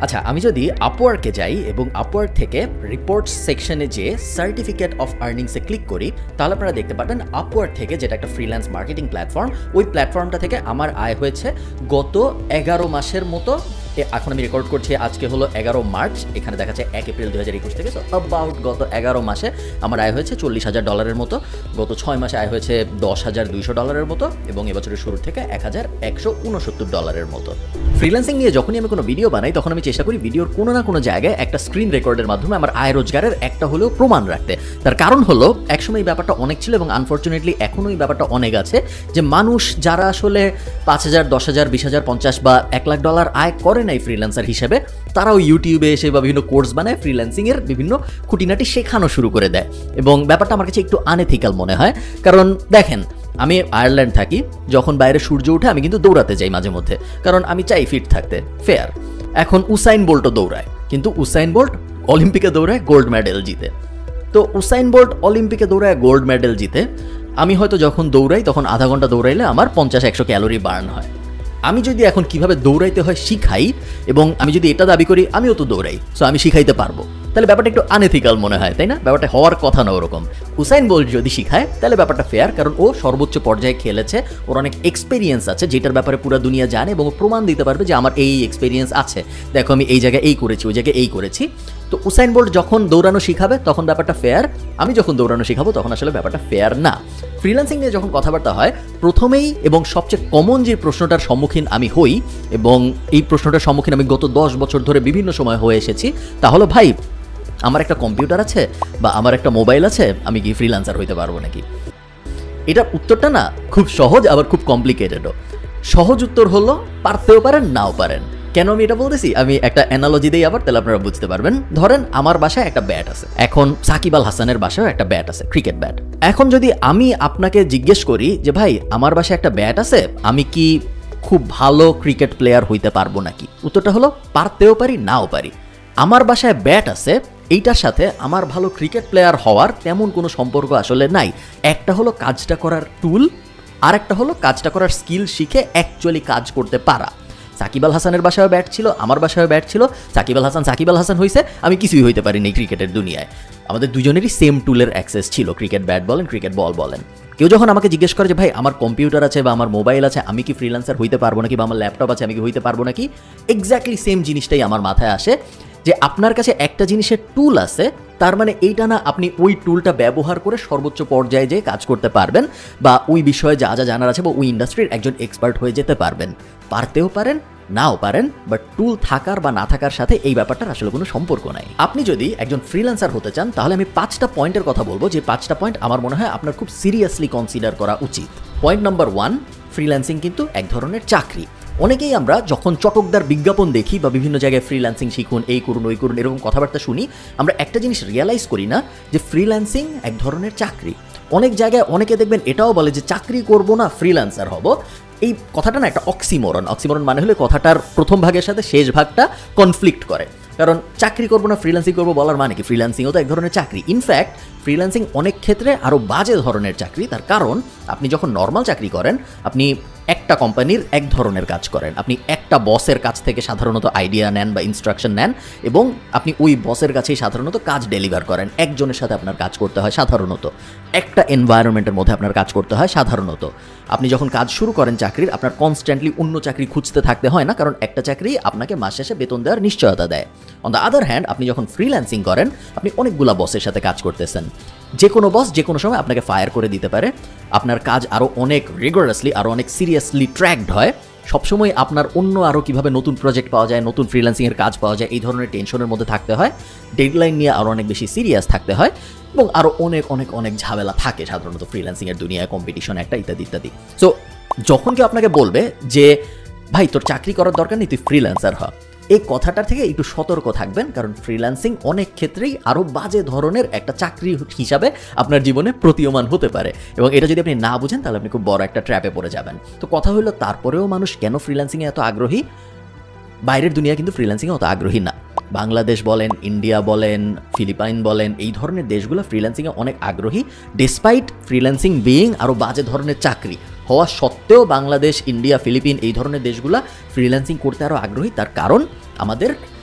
আচ্ছা, আমি যদি আপওয়ার্কে যাই এবং আপওয়ার্ক থেকে রিপোর্টস সেকশনে যে সার্টিফিকেট অফ আর্নিংসে ক্লিক করি, তাহলে আপনারা দেখতে পাবেন আপওয়ার্ক থেকে, যেটা একটা ফ্রিল্যান্স মার্কেটিং প্ল্যাটফর্ম, ওই প্ল্যাটফর্মটা থেকে আমার আয় হয়েছে গত 11 মাসের মতো। এখন আমি রেকর্ড করছি, আজকে হলো 11 মার্চ, এখানে দেখাচ্ছে 1 এপ্রিল 2021 থেকে। সো অ্যাবাউট গত 11 মাসে আমার আয় হয়েছে $40,000 মতো, গত 6 মাসে আয় হয়েছে $10,200 মতো, এবং এবছরের শুরু থেকে $1,169 মতো। ফ্রিল্যান্সিং নিয়ে যখনই আমি কোনো ভিডিও বানাই, তখন আমি চেষ্টা করি ভিডিওর কোনো না কোনো জায়গায় একটা স্ক্রিন রেকর্ডের মাধ্যমে আমার আয় রোজগারের একটা হলেও প্রমাণ রাখতে। তার কারণ হলো, একসময় এই ব্যাপারটা অনেক ছিল এবং আনফর্চুনেটলি এখনও এই ব্যাপারটা অনেক আছে, যে মানুষ যারা আসলে 5,000, 10,000, 20,000, 50 বা $1,00,000 আয় করে নাই ফ্রিল্যান্সার হিসেবে, তারাও ইউটিউবে এসে বা বিভিন্ন কোর্স বানায় ফ্রিল্যান্সিংয়ের বিভিন্ন খুঁটিনাটি শেখানো শুরু করে দেয়। এবং ব্যাপারটা আমার কাছে একটু আনএথিক্যাল মনে হয়। কারণ দেখেন, আমি আয়ারল্যান্ড থাকি, যখন বাইরে সূর্য উঠে আমি কিন্তু দৌড়াতে যাই মাঝে মধ্যে, কারণ আমি চাই ফিট থাকতে, ফেয়ার। এখন উসাইন বোল্টও দৌড়ায়, কিন্তু উসাইন বোল্ট অলিম্পিকে দৌড়ায় গোল্ড মেডেল জিতে। তো উসাইন বোল্ট অলিম্পিকে দৌড়ায় গোল্ড মেডেল জিতে, আমি হয়তো যখন দৌড়াই তখন আধা ঘন্টা দৌড়াইলে আমার 50-100 ক্যালোরি বার্ন হয়। আমি যদি এখন কিভাবে দৌড়াইতে হয় শিখাই, এবং আমি যদি এটা দাবি করি আমিও তো দৌড়াই, সো আমি শিখাইতে পারবো, তাহলে ব্যাপারটা একটু আনএথিক্যাল মনে হয়, তাই না? ব্যাপারটা হওয়ার কথা না ওরকম। উসাইন বোল্ট যদি শিখায় তাহলে ব্যাপারটা ফেয়ার, কারণ ও সর্বোচ্চ পর্যায়ে খেলেছে, ওর অনেক এক্সপেরিয়েন্স আছে, যেটার ব্যাপারে পুরো দুনিয়া জানে, এবং ও প্রমাণ দিতে পারবে যে আমার এই এক্সপেরিয়েন্স আছে, দেখো আমি এই জায়গায় এই করেছি, ওই জায়গায় এই করেছি। তো উসাইন বোল্ট যখন দৌড়ানো শিখাবে তখন ব্যাপারটা ফেয়ার, আমি যখন দৌড়ানো শিখাবো তখন আসলে ব্যাপারটা ফেয়ার না। ফ্রিল্যান্সিং নিয়ে যখন কথাবার্তা হয়, প্রথমেই এবং সবচেয়ে কমন যে প্রশ্নটার সম্মুখীন আমি হই, এবং এই প্রশ্নটার সম্মুখীন আমি গত 10 বছর ধরে বিভিন্ন সময় হয়ে এসেছি, তা হলো, ভাই আমার একটা কম্পিউটার আছে বা আমার একটা মোবাইল আছে, আমি কি ফ্রিল্যান্সার হইতে পারবো নাকি? এটার উত্তরটা না খুব সহজ, আবার খুব কমপ্লিকেটেডও। সহজ উত্তর হলো পারতেও পারেন, নাও পারেন। কেন আমি এটা বলতেছি, আমি একটা অ্যানালজি দিই আবার, তাহলে আপনারা বুঝতে পারবেন। ধরেন আমার বাসায় একটা ব্যাট আছে, এখন সাকিব আল হাসানের বাসায় একটা ব্যাট আছে, ক্রিকেট ব্যাট। এখন যদি আমি আপনাকে জিজ্ঞেস করি যে ভাই আমার বাসায় একটা ব্যাট আছে, আমি কি খুব ভালো ক্রিকেট প্লেয়ার হইতে পারবো নাকি? উত্তরটা হলো পারতেও পারি, নাও পারি। আমার বাসায় ব্যাট আছে, এইটার সাথে আমার ভালো ক্রিকেট প্লেয়ার হওয়ার তেমন কোনো সম্পর্ক আসলে নাই। একটা হলো কাজটা করার টুল, আর একটা হলো কাজটা করার স্কিল শিখে অ্যাকচুয়ালি কাজ করতে পারা। সাকিব আল হাসানের বাসায়ও ব্যাট ছিল, আমার বাসায়ও ব্যাট ছিল। সাকিব আল হাসান হয়েছে, আমি কিছুই হইতে পারিনি ক্রিকেটের দুনিয়ায়। আমাদের দুজনেরই সেম টুলের অ্যাক্সেস ছিল, ক্রিকেট ব্যাট বলেন, ক্রিকেট বল বলেন। কেউ যখন আমাকে জিজ্ঞেস করে যে ভাই আমার কম্পিউটার আছে বা আমার মোবাইল আছে, আমি কি ফ্রিল্যান্সার হইতে পারবো নাকি, বা আমার ল্যাপটপ আছে, আমি কি হইতে পারবো নাকি, এক্স্যাক্টলি সেম জিনিসটাই আমার মাথায় আসে, যে আপনার কাছে একটা জিনিসের টুল আছে, তার মানে এইটা না আপনি ওই টুলটা ব্যবহার করে সর্বোচ্চ পর্যায়ে যেয়ে কাজ করতে পারবেন, বা ওই বিষয়ে যা যা জানার আছে বা ওই ইন্ডাস্ট্রির একজন এক্সপার্ট হয়ে যেতে পারবেন। পারতেও পারেন, নাও পারেন, বাট টুল থাকার বা না থাকার সাথে এই ব্যাপারটার আসলে কোনো সম্পর্ক নাই। আপনি যদি একজন ফ্রিল্যান্সার হতে চান, তাহলে আমি 5টা পয়েন্টের কথা বলবো, যে 5টা পয়েন্ট আমার মনে হয় আপনার খুব সিরিয়াসলি কনসিডার করা উচিত। পয়েন্ট নাম্বার 1, ফ্রিল্যান্সিং কিন্তু এক ধরনের চাকরি। অনেকেই আমরা যখন চটকদার বিজ্ঞাপন দেখি বা বিভিন্ন জায়গায় ফ্রিল্যান্সিং শিখুন, এই করুন, ওই করুন, এরকম কথাবার্তা শুনি, আমরা একটা জিনিস রিয়েলাইজ করি না, যে ফ্রিল্যান্সিং এক ধরনের চাকরি। অনেক জায়গায় অনেকে দেখবেন এটাও বলে যে চাকরি করব না, ফ্রিল্যান্সার হব। এই কথাটা না একটা অক্সিমোরন। অক্সিমোরন মানে হলে কথাটার প্রথম ভাগের সাথে শেষ ভাগটা কনফ্লিক্ট করে। কারণ চাকরি করবো না, ফ্রিল্যান্সিং করবো বলার মানে কি? ফ্রিল্যান্সিংও তো এক ধরনের চাকরি। ইনফ্যাক্ট ফ্রিল্যান্সিং অনেক ক্ষেত্রে আরও বাজে ধরনের চাকরি। তার কারণ আপনি যখন নর্মাল চাকরি করেন, আপনি একটা কোম্পানির এক ধরনের কাজ করেন, আপনি একটা বসের কাছ থেকে সাধারণত আইডিয়া নেন বা ইনস্ট্রাকশন নেন, এবং আপনি ওই বসের কাছেই সাধারণত কাজ ডেলিভার করেন। একজনের সাথে আপনার কাজ করতে হয় সাধারণত, একটা এনভায়রনমেন্টের মধ্যে আপনার কাজ করতে হয় সাধারণত। আপনি যখন কাজ শুরু করেন চাকরির, আপনার কনস্ট্যান্টলি অন্য চাকরি খুঁজতে থাকতে হয় না, কারণ একটা চাকরি আপনাকে মাস শেষে বেতন দেওয়ার নিশ্চয়তা দেয়। অন দ্য আদার হ্যান্ড, আপনি যখন ফ্রিল্যান্সিং করেন, আপনি অনেকগুলা বসের সাথে কাজ করতেছেন। যে কোনো বস যে কোনো সময় আপনাকে ফায়ার করে দিতে পারে। আপনার কাজ আরও অনেক রিগোরাসলি, আরও অনেক সিরিয়াসলি ট্র্যাকড হয়। সবসময় আপনার অন্য আরও কীভাবে নতুন প্রজেক্ট পাওয়া যায়, নতুন ফ্রিল্যান্সিংয়ের কাজ পাওয়া যায়, এই ধরনের টেনশনের মধ্যে থাকতে হয়। ডেডলাইন নিয়ে আরও অনেক বেশি সিরিয়াস থাকতে হয়, এবং আরও অনেক অনেক অনেক ঝামেলা থাকে সাধারণত ফ্রিল্যান্সিংয়ের দুনিয়ায়, কম্পিটিশন একটা, ইত্যাদি ইত্যাদি। সো যখন কেউ আপনাকে বলবে যে ভাই তোর চাকরি করার দরকার নেই, তুই ফ্রিল্যান্সার হ, এই কথাটার থেকে একটু সতর্ক থাকবেন, কারণ ফ্রিল্যান্সিং অনেক ক্ষেত্রেই আরও বাজে ধরনের একটা চাকরি হিসাবে আপনার জীবনে প্রতীয়মান হতে পারে, এবং এটা যদি আপনি না বুঝেন তাহলে আপনি খুব বড় একটা ট্র্যাপে পড়ে যাবেন। তো কথা হলো, তারপরেও মানুষ কেন ফ্রিল্যান্সিংয়ে এত আগ্রহী? বাইরের দুনিয়া কিন্তু ফ্রিল্যান্সিংয়ে অত আগ্রহী না। বাংলাদেশ বলেন, ইন্ডিয়া বলেন, ফিলিপাইন বলেন, এই ধরনের দেশগুলো ফ্রিল্যান্সিংয়ে অনেক আগ্রহী, ডেসপাইট ফ্রিল্যান্সিং বিইং আরও বাজে ধরনের চাকরি হওয়া সত্ত্বেও। বাংলাদেশ, ইন্ডিয়া, ফিলিপিন এই ধরনের দেশগুলো ফ্রিল্যান্সিং করতে আরও আগ্রহী। তার কারণ আমাদের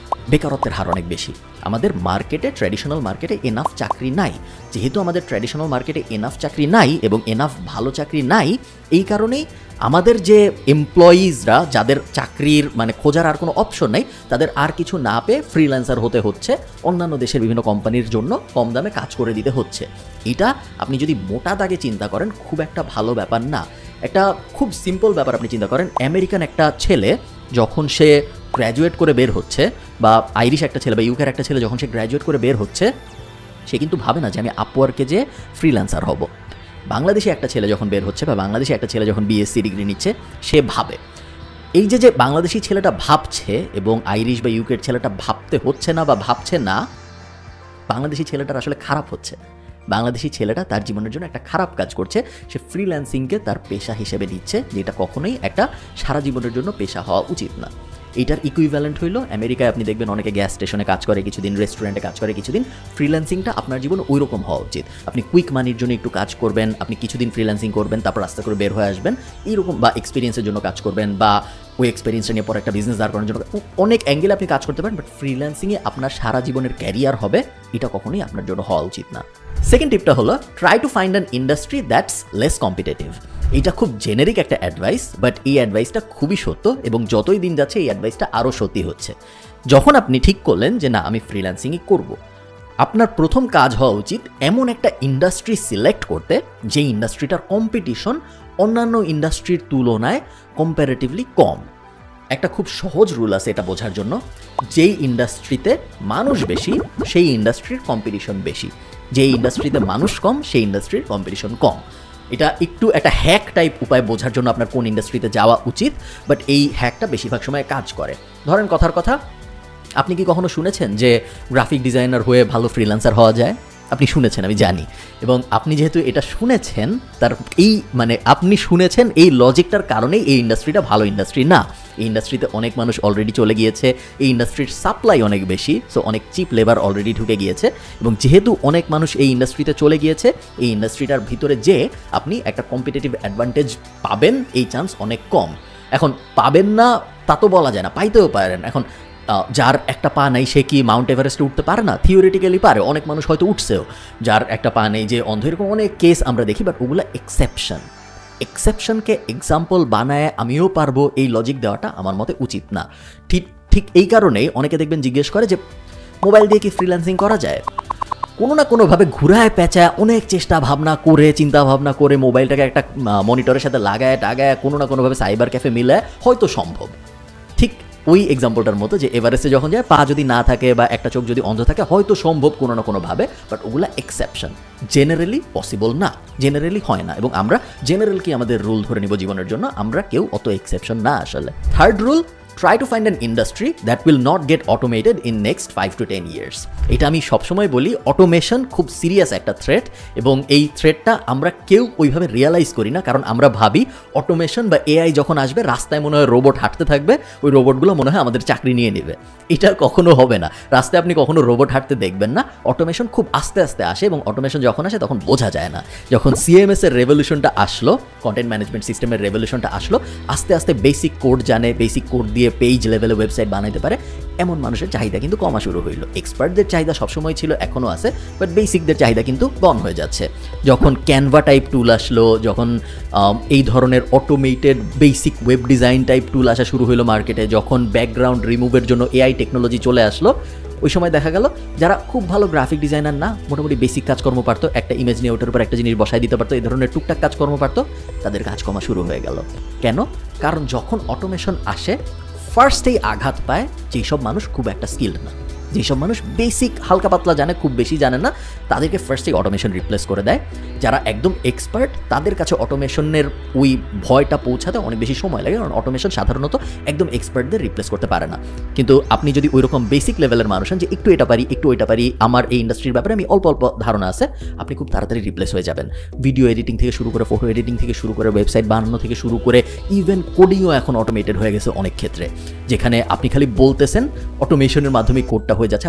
বেকারত্বের হার অনেক বেশি। আমাদের মার্কেটে, ট্র্যাডিশনাল মার্কেটে এনাফ চাকরি নাই। যেহেতু আমাদের ট্র্যাডিশনাল মার্কেটে এনাফ চাকরি নাই এবং এনাফ ভালো চাকরি নাই, এই কারণেই আমাদের যে এমপ্লয়িজরা, যাদের চাকরির মানে খোঁজার আর কোনো অপশন নেই, তাদের আর কিছু না পেয়ে ফ্রিল্যান্সার হতে হচ্ছে, অন্যান্য দেশের বিভিন্ন কোম্পানির জন্য কম দামে কাজ করে দিতে হচ্ছে। এটা আপনি যদি মোটা দাগে চিন্তা করেন খুব একটা ভালো ব্যাপার না। একটা খুব সিম্পল ব্যাপার আপনি চিন্তা করেন, আমেরিকান একটা ছেলে যখন সে গ্র্যাজুয়েট করে বের হচ্ছে, বা আইরিশ একটা ছেলে বা ইউকের একটা ছেলে যখন সে গ্র্যাজুয়েট করে বের হচ্ছে, সে কিন্তু ভাবে না যে আমি আপওয়ার্কে যে ফ্রিল্যান্সার হব। বাংলাদেশে একটা ছেলে যখন বের হচ্ছে বা বাংলাদেশে একটা ছেলে যখন বিএসসি ডিগ্রি নিচ্ছে, সে ভাবে। এই যে বাংলাদেশি ছেলেটা ভাবছে এবং আইরিশ বা ইউকের ছেলেটা ভাবতে হচ্ছে না বা ভাবছে না, বাংলাদেশি ছেলেটার আসলে খারাপ হচ্ছে। বাংলাদেশি ছেলেটা তার জীবনের জন্য একটা খারাপ কাজ করছে। সে ফ্রিল্যান্সিংকে তার পেশা হিসেবে নিচ্ছে, যেটা কখনোই একটা সারা জীবনের জন্য পেশা হওয়া উচিত না। এটার ইকুইভ্যালেন্ট হইলো আমেরিকায় আপনি দেখবেন অনেকে গ্যাস স্টেশনে কাজ করে কিছুদিন, রেস্টুরেন্টে কাজ করে কিছুদিন। ফ্রিল্যান্সিংটা আপনার জীবন ওই রকম হওয়া উচিত। আপনি কুইক মানির জন্য একটু কাজ করবেন, আপনি কিছুদিন ফ্রিল্যান্সিং করবেন, তারপর আস্তে করে বের হয়ে আসবেন এইরকম, বা এক্সপিরিয়েন্সের জন্য কাজ করবেন, বা ওই এক্সপিরিয়েন্সটা নিয়ে পরে একটা বিজনেস দাঁড় করানোর জন্য অনেক অ্যাঙ্গেলে আপনি কাজ করতে পারেন। বাট ফ্রিল্যান্সিংয়ে আপনার সারা জীবনের ক্যারিয়ার হবে, এটা কখনোই আপনার জন্য হওয়া উচিত না। সেকেন্ড টিপটা হলো try to find an industry that's less competitive. এটা খুব জেনেরিক একটা অ্যাডভাইস, বাট এই অ্যাডভাইসটা খুবই সত্য এবং যতই দিন যাচ্ছে এই অ্যাডভাইসটা আরও সত্যি হচ্ছে। যখন আপনি ঠিক করলেন যে না আমি ফ্রিল্যান্সিংই করব, আপনার প্রথম কাজ হওয়া উচিত এমন একটা ইন্ডাস্ট্রি সিলেক্ট করতে যে ইন্ডাস্ট্রিটার কম্পিটিশন অন্যান্য ইন্ডাস্ট্রির তুলনায় কম্প্যারেটিভলি কম। একটা খুব সহজ রুল আছে এটা বোঝার জন্য, যেই ইন্ডাস্ট্রিতে মানুষ বেশি সেই ইন্ডাস্ট্রির কম্পিটিশন বেশি, যেই ইন্ডাস্ট্রিতে মানুষ কম সেই ইন্ডাস্ট্রির কম্পিটিশন কম। এটা একটু একটা হ্যাক টাইপ উপায় বোঝার জন্য আপনার কোন ইন্ডাস্ট্রিতে যাওয়া উচিত, বাট এই হ্যাকটা বেশিরভাগ সময় কাজ করে। ধরেন কথার কথা, আপনি কি কখনো শুনেছেন যে গ্রাফিক ডিজাইনার হয়ে ভালো ফ্রিল্যান্সার হওয়া যায়? আপনি শুনেছেন, আমি জানি। এবং আপনি যেহেতু এটা শুনেছেন, তার এই মানে আপনি শুনেছেন এই লজিকটার কারণেই এই ইন্ডাস্ট্রিটা ভালো ইন্ডাস্ট্রি না। এই ইন্ডাস্ট্রিতে অনেক মানুষ অলরেডি চলে গিয়েছে, এই ইন্ডাস্ট্রির সাপ্লাই অনেক বেশি, সো অনেক চিপ লেবার অলরেডি ঢুকে গিয়েছে। এবং যেহেতু অনেক মানুষ এই ইন্ডাস্ট্রিতে চলে গিয়েছে, এই ইন্ডাস্ট্রিটার ভিতরে যে আপনি একটা কম্পিটিটিভ অ্যাডভান্টেজ পাবেন এই চান্স অনেক কম। এখন পাবেন না তা তো বলা যায় না, পাইতেও পারেন। এখন যার একটা পা নেই সে কি মাউন্ট এভারেস্টে উঠতে পারে না? থিওরিটিক্যালি পারে, অনেক মানুষ হয়তো উঠছেও। যার একটা পা নেই, যে অন্ধ, এরকম অনেক কেস আমরা দেখি, বাট ওগুলো এক্সেপশনকে এক্সাম্পল বানায় আমিও পারবো এই লজিক দেওয়াটা আমার মতে উচিত না। ঠিক এই কারণেই অনেকে দেখবেন জিজ্ঞেস করে যে মোবাইল দিয়ে কি ফ্রিল্যান্সিং করা যায়? কোনো না কোনোভাবে ঘুরায় পেঁচায় অনেক চেষ্টা ভাবনা করে, চিন্তা ভাবনা করে, মোবাইলটাকে একটা মনিটরের সাথে লাগায় টাগায় কোনো না কোনোভাবে সাইবার ক্যাফে মিলে হয়তো সম্ভব। ঠিক ওই এক্সাম্পলটার মতো যে এভারেস্টে যখন যায় পা যদি না থাকে বা একটা চোখ যদি অন্ধ থাকে, হয়তো সম্ভব কোনো না কোনোভাবে, বাট ওগুলা এক্সেপশন, জেনারেলি পসিবল না, জেনারেলি হয় না। এবং আমরা জেনারেলকে আমাদের রুল ধরে নিব জীবনের জন্য, আমরা কেউ অত এক্সেপশন না আসলে। Third rule, try to find an industry that will not get automated in next 5 to 10 years. এটা আমি সবসময় বলি, অটোমেশন খুব সিরিয়াস একটা থ্রেট এবং এই থ্রেটটা আমরা কেউ ওইভাবে রিয়ালাইজ করি না, কারণ আমরা ভাবি অটোমেশন বা এআই যখন আসবে রাস্তায় মনে হয় রোবট হাঁটতে থাকবে, ওই রোবটগুলো মনে হয় আমাদের চাকরি নিয়ে নেবে। এটা কখনো হবে না, রাস্তায় আপনি কখনো রোবট হাঁটতে দেখবেন না। অটোমেশন খুব আস্তে আস্তে আসে এবং অটোমেশন যখন আসে তখন বোঝা যায় না। যখন সিএমএস এর রেভলিউশনটা আসলো, কন্টেন্ট ম্যানেজমেন্ট সিস্টেমের রেভলিউশনটা আসলো, আস্তে আস্তে বেসিক কোড জানে, বেসিক কোড দিয়ে পেজ লেভেলে ওয়েবসাইট বানাইতে পারে এমন মানুষের চাহিদা কিন্তু কমা শুরু হইলো। এক্সপার্টদের চাহিদা সবসময় ছিল, এখনও আছে, বাট বেসিকদের চাহিদা কিন্তু বন হয়ে যাচ্ছে। যখন ক্যানভা টাইপ টুল আসলো, যখন এই ধরনের automated basic web design type টুল আসা শুরু হলো মার্কেটে, যখন ব্যাকগ্রাউন্ড রিমুভের জন্য এআই টেকনোলজি চলে আসলো, ওই সময় দেখা গেল যারা খুব ভালো গ্রাফিক ডিজাইনার না, মোটামুটি বেসিক কাজকর্ম পারতো, একটা ইমেজ নিয়ে ওটার উপর একটা জিনিস বসাই দিতে পারতো, এই ধরনের টুকটাক কাজকর্ম পারতো, তাদের কাজ কমা শুরু হয়ে গেল। কেন? কারণ যখন অটোমেশন আসে ফার্স্টেই আঘাত পায় যেসব মানুষ খুব একটা স্কিল্ড না, যেসব মানুষ বেসিক হালকা পাতলা জানে, খুব বেশি জানে না, তাদেরকে ফার্স্টেই অটোমেশন রিপ্লেস করে দেয়। যারা একদম এক্সপার্ট তাদের কাছে অটোমেশনের ওই ভয়টা পৌঁছাতে অনেক বেশি সময় লাগে, কারণ অটোমেশন সাধারণত একদম এক্সপার্টদের রিপ্লেস করতে পারে না। কিন্তু আপনি যদি ওই রকম বেসিক লেভেলের মানুষ হন যে একটু এটা পারি, একটু ওইটা পারি, আমার এই ইন্ডাস্ট্রির ব্যাপারে আমি অল্প অল্প ধারণা আছে, আপনি খুব তাড়াতাড়ি রিপ্লেস হয়ে যাবেন। ভিডিও এডিটিং থেকে শুরু করে, ফটো এডিটিং থেকে শুরু করে, ওয়েবসাইট বানানো থেকে শুরু করে, ইভেন কোডিংও এখন অটোমেটেড হয়ে গেছে অনেক ক্ষেত্রে, যেখানে আপনি খালি বলতেছেন অটোমেশনের মাধ্যমে কোডটা হয়ে যাচ্ছে।